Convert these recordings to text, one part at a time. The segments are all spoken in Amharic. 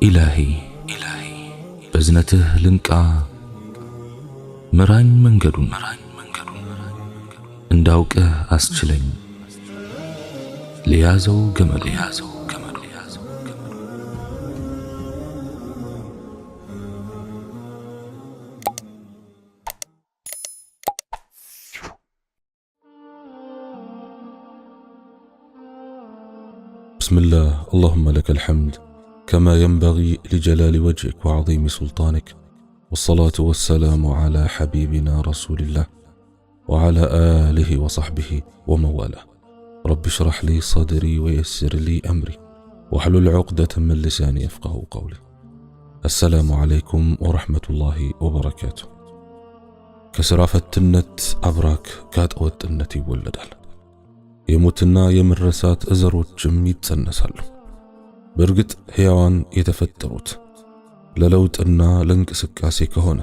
إلهي بزنته لنكا مران منجدون انداوك أسجلين ليازو جمل بسم الله. اللهم لك الحمد كما ينبغي لجلال وجهك وعظيم سلطانك، والصلاة والسلام على حبيبنا رسول الله وعلى آله وصحبه ومواله. رب اشرح لي صدري ويسر لي أمري واحلل عقدة من لساني يفقه قولي. السلام عليكم ورحمة الله وبركاته. كسرافة النت أبراك كات النت يولدال የሞትና የመረሳት እዘሮችም ይጸነሳሉ። በእርግጥ ሕያዋን የተፈጠሩት ለለውጥና ለእንቅስቃሴ ከሆነ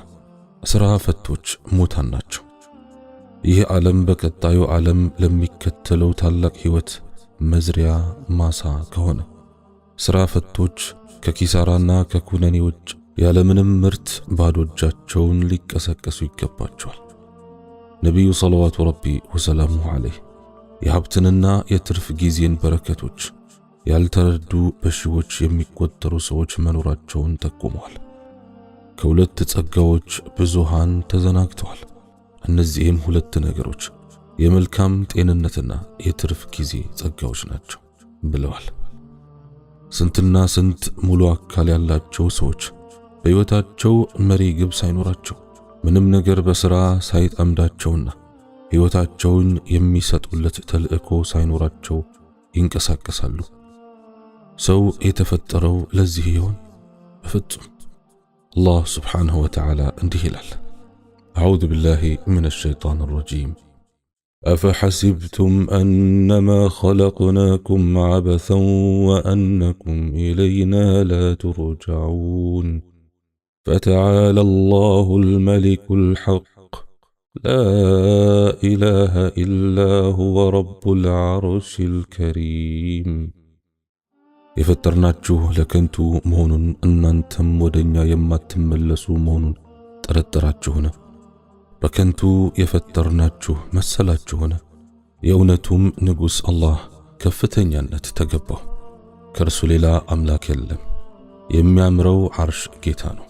ስራ ፈቶች ሙታን ናቸው። ይህ ዓለም በቀጣዩ ዓለም ለሚከተለው ታላቅ ሕይወት መዝሪያ ማሳ ከሆነ ስራ ፈቶች ከኪሳራና ከኩነኔ ውጭ ያለምንም ምርት ባዶ እጃቸውን ሊቀሰቀሱ ይገባቸዋል። ነቢዩ ሰለዋቱ ረቢ ወሰላሙሁ ዐለይህ የሀብትንና የትርፍ ጊዜን በረከቶች ያልተረዱ በሺዎች የሚቆጠሩ ሰዎች መኖራቸውን ጠቁመዋል። ከሁለት ጸጋዎች ብዙሃን ተዘናግተዋል። እነዚህም ሁለት ነገሮች የመልካም ጤንነትና የትርፍ ጊዜ ጸጋዎች ናቸው ብለዋል። ስንትና ስንት ሙሉ አካል ያላቸው ሰዎች በሕይወታቸው መሪ ግብ ሳይኖራቸው ምንም ነገር በሥራ ሳይጠምዳቸውና ሕይወታቸውን የሚሰጡለት ተልእኮ ሳይኖራቸው ይንቀሳቀሳሉ። ሰው የተፈጠረው ለዚህ ይሆን? በፍጹም። አላህ ስብሓንሁ ወተዓላ እንዲህ ይላል፣ አዑዙ ቢላሂ ሚነ ሸይጣን ረጂም አፈሐሲብቱም አነማ ኸለቅናኩም ዐበሰን ወአነኩም ኢለይና ላ ቱርጀዑን ፈተዓላ አላሁል መሊኩል ሐቅ لا إله إلا هو رب العرش الكريم يفترناችሁ ለከንቱ መሆኑን እናንተም ወደኛ የማትመለሱ መሆኑን ጠረጠራችሁና በከንቱ የፈጠርናችሁ መሰላችሁና የእውነቱም ንጉስ አላህ ከፍተኛነት ተገባው። ከእርሱ ሌላ አምላክ የለም። የሚያምረው ዓርሽ ጌታ ነው።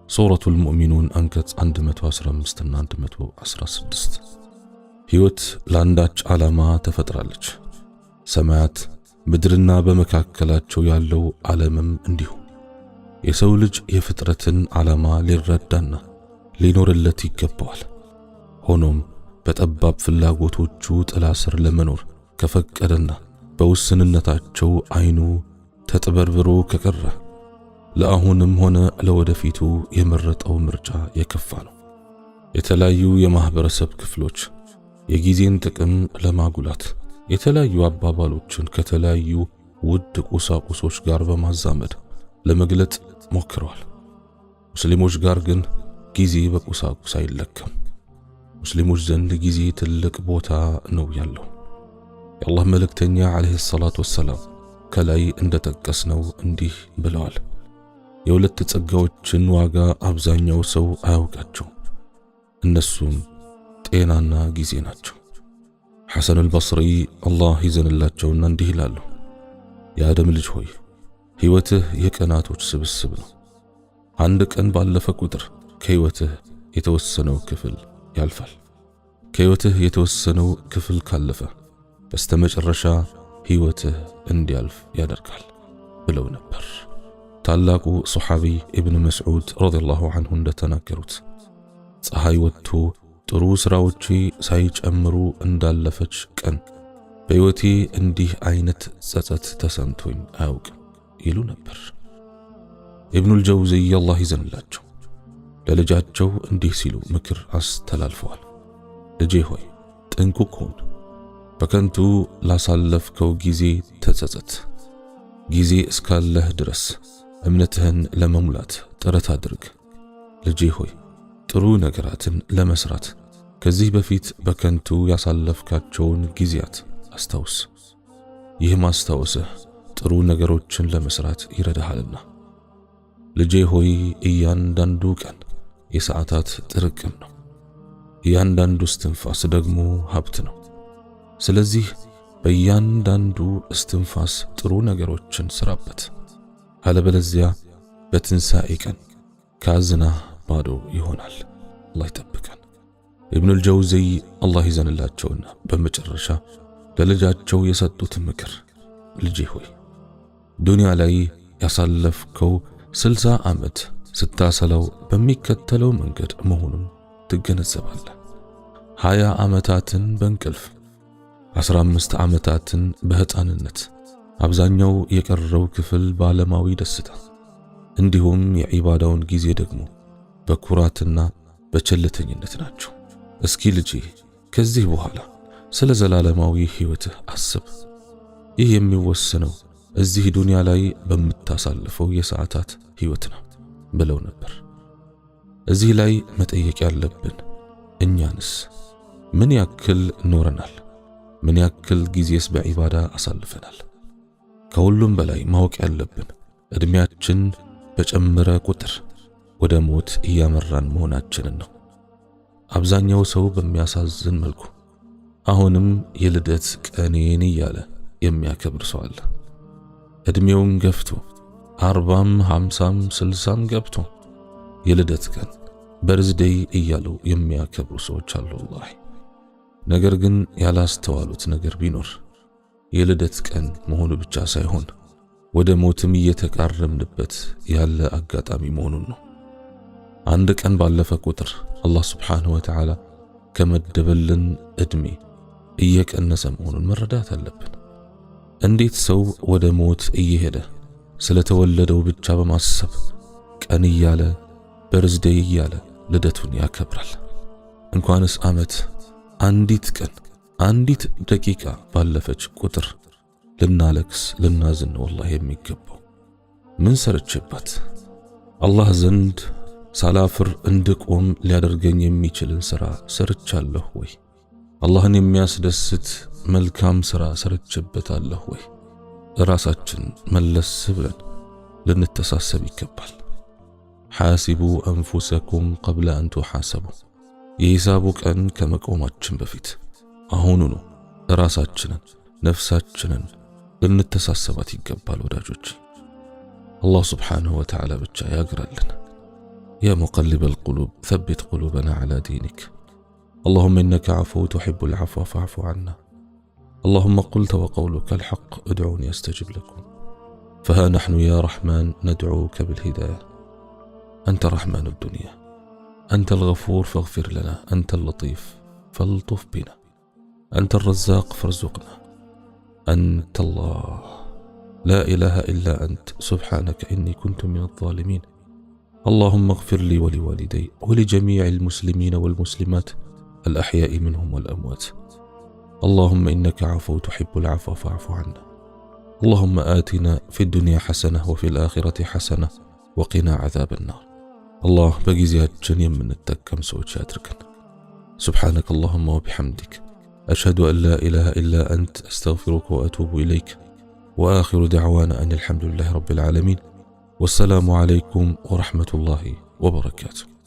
ሱረቱል ሙእሚኑን አንቀጽ 115 እና 116። ሕይወት ለአንዳች ዓላማ ተፈጥራለች። ሰማያት ምድርና በመካከላቸው ያለው ዓለምም እንዲሁ። የሰው ልጅ የፍጥረትን ዓላማ ሊረዳና ሊኖርለት ይገባዋል። ሆኖም በጠባብ ፍላጎቶቹ ጥላ ስር ለመኖር ከፈቀደና በውስንነታቸው አይኑ ተጥበርብሮ ከቀረ ለአሁንም ሆነ ለወደፊቱ የመረጠው ምርጫ የከፋ ነው። የተለያዩ የማህበረሰብ ክፍሎች የጊዜን ጥቅም ለማጉላት የተለያዩ አባባሎችን ከተለያዩ ውድ ቁሳቁሶች ጋር በማዛመድ ለመግለጽ ሞክረዋል። ሙስሊሞች ጋር ግን ጊዜ በቁሳቁስ አይለካም። ሙስሊሞች ዘንድ ጊዜ ትልቅ ቦታ ነው ያለው። የአላህ መልእክተኛ ዓለይሂ ሰላቱ ወሰላም ከላይ እንደጠቀስነው እንዲህ ብለዋል፣ የሁለት ጸጋዎችን ዋጋ አብዛኛው ሰው አያውቃቸው። እነሱም ጤናና ጊዜ ናቸው። ሐሰን አልበስሪ አላህ ይዘንላቸውና እንዲህ ይላሉ፣ የአደም ልጅ ሆይ ሕይወትህ የቀናቶች ስብስብ ነው። አንድ ቀን ባለፈ ቁጥር ከሕይወትህ የተወሰነው ክፍል ያልፋል። ከሕይወትህ የተወሰነው ክፍል ካለፈ በስተመጨረሻ ሕይወትህ እንዲያልፍ ያደርጋል ብለው ነበር። ታላቁ ሱሐቢ ኢብኑ መስዑድ ረዲየላሁ ዐንሁ እንደተናገሩት ፀሐይ ወጥቶ ጥሩ ስራዎቼ ሳይጨምሩ እንዳለፈች ቀን በሕይወቴ እንዲህ አይነት ጸጸት ተሰምቶኝ አያውቅም ይሉ ነበር። ኢብኑል ጀውዚይ አላህ ይዘንላቸው ለልጃቸው እንዲህ ሲሉ ምክር አስተላልፈዋል። ልጄ ሆይ ጥንቁቅ ሁን፣ በከንቱ ላሳለፍከው ጊዜ ተጸጸት። ጊዜ እስካለህ ድረስ እምነትህን ለመሙላት ጥረት አድርግ። ልጄ ሆይ ጥሩ ነገራትን ለመስራት ከዚህ በፊት በከንቱ ያሳለፍካቸውን ጊዜያት አስታውስ። ይህ ማስታወስህ ጥሩ ነገሮችን ለመስራት ይረዳሃልና ልጄ ሆይ እያንዳንዱ ቀን የሰዓታት ጥርቅም ነው። እያንዳንዱ እስትንፋስ ደግሞ ሀብት ነው። ስለዚህ በእያንዳንዱ እስትንፋስ ጥሩ ነገሮችን ስራበት፣ አለበለዚያ በትንሣኤ ቀን ካዝናህ ባዶ ይሆናል። አላህ ይጠብቀን። ኢብኑል ጀውዚይ አላህ ይዘንላቸውና በመጨረሻ ለልጃቸው የሰጡት ምክር፣ ልጄ ሆይ ዱንያ ላይ ያሳለፍከው 60 ዓመት ስታሰላው በሚከተለው መንገድ መሆኑን ትገነዘባለህ። 20 ዓመታትን በእንቅልፍ፣ 15 ዓመታትን በሕፃንነት፣ አብዛኛው የቀረው ክፍል በዓለማዊ ደስታ፣ እንዲሁም የዒባዳውን ጊዜ ደግሞ በኩራትና በቸልተኝነት ናቸው። እስኪ ልጄ ከዚህ በኋላ ስለ ዘላለማዊ ሕይወትህ አስብ። ይህ የሚወሰነው እዚህ ዱንያ ላይ በምታሳልፈው የሰዓታት ሕይወት ነው ብለው ነበር። እዚህ ላይ መጠየቅ ያለብን እኛንስ ምን ያክል ኖረናል? ምን ያክል ጊዜስ በዒባዳ አሳልፈናል? ከሁሉም በላይ ማወቅ ያለብን ዕድሜያችን በጨመረ ቁጥር ወደ ሞት እያመራን መሆናችንን ነው። አብዛኛው ሰው በሚያሳዝን መልኩ አሁንም የልደት ቀኔን እያለ የሚያከብር ሰው አለ። ዕድሜውን ገፍቶ 40ም 50ም 60ም ገብቶ የልደት ቀን በርዝዴይ እያሉ የሚያከብሩ ሰዎች አሉ። ወላሂ ነገር ግን ያላስተዋሉት ነገር ቢኖር የልደት ቀን መሆኑ ብቻ ሳይሆን ወደ ሞትም እየተቃረምንበት ያለ አጋጣሚ መሆኑን ነው። አንድ ቀን ባለፈ ቁጥር አላህ ስብሓንሁ ወተዓላ ከመደበልን ዕድሜ እየቀነሰ መሆኑን መረዳት አለብን። እንዴት ሰው ወደ ሞት እየሄደ ስለተወለደው ብቻ በማሰብ ቀን እያለ በርዝዴይ እያለ ልደቱን ያከብራል? እንኳንስ ዓመት፣ አንዲት ቀን፣ አንዲት ደቂቃ ባለፈች ቁጥር ልናለቅስ ልናዝን ወላሂ የሚገባው። ምን ሰርቼባት አላህ ዘንድ ሳላፍር እንድቆም ሊያደርገኝ የሚችልን ሥራ ሰርቻለሁ ወይ? አላህን የሚያስደስት መልካም ሥራ ሰርቼበታለሁ ወይ? ራሳችን መለስ ብለን ልንተሳሰብ ይገባል። ሓሲቡ አንፉሰኩም ቀብለ አን ቱሓሰቡ። የሂሳቡ ቀን ከመቆማችን በፊት አሁኑኑ ራሳችንን ነፍሳችንን ልንተሳሰባት ይገባል። ወዳጆች አላህ ስብሓንሁ ወተዓላ ብቻ ያግራልን። ያ ሙቀሊበ አልቁሉብ ተቢት ቁሉበና ዐላ ዲኒክ። اللهم إنك عفو تحب العفو فاعف عنا. اللهم قلت وقولك الحق ادعوني أستجب لكم. فها نحن يا رحمن ندعوك بالهداية. أنت رحمن الدنيا، أنت الغفور فاغفر لنا، أنت اللطيف فالطف بنا، أنت الرزاق فارزقنا، أنت الله لا إله إلا أنت سبحانك إني كنت من الظالمين. اللهم اغفر لي ولوالدي ولجميع المسلمين والمسلمات الأحياء منهم والأموات. اللهم إنك عفو تحب العفو فاعف عنا. اللهم آتنا في الدنيا حسنة وفي الآخرة حسنة وقنا عذاب النار. الله بجزياتنا من التكم سوتش أتركن. سبحانك اللهم وبحمدك أشهد أن لا إله إلا أنت أستغفرك وأتوب إليك. وآخر دعوانا أن الحمد لله رب العالمين. والسلام عليكم ورحمة الله وبركاته.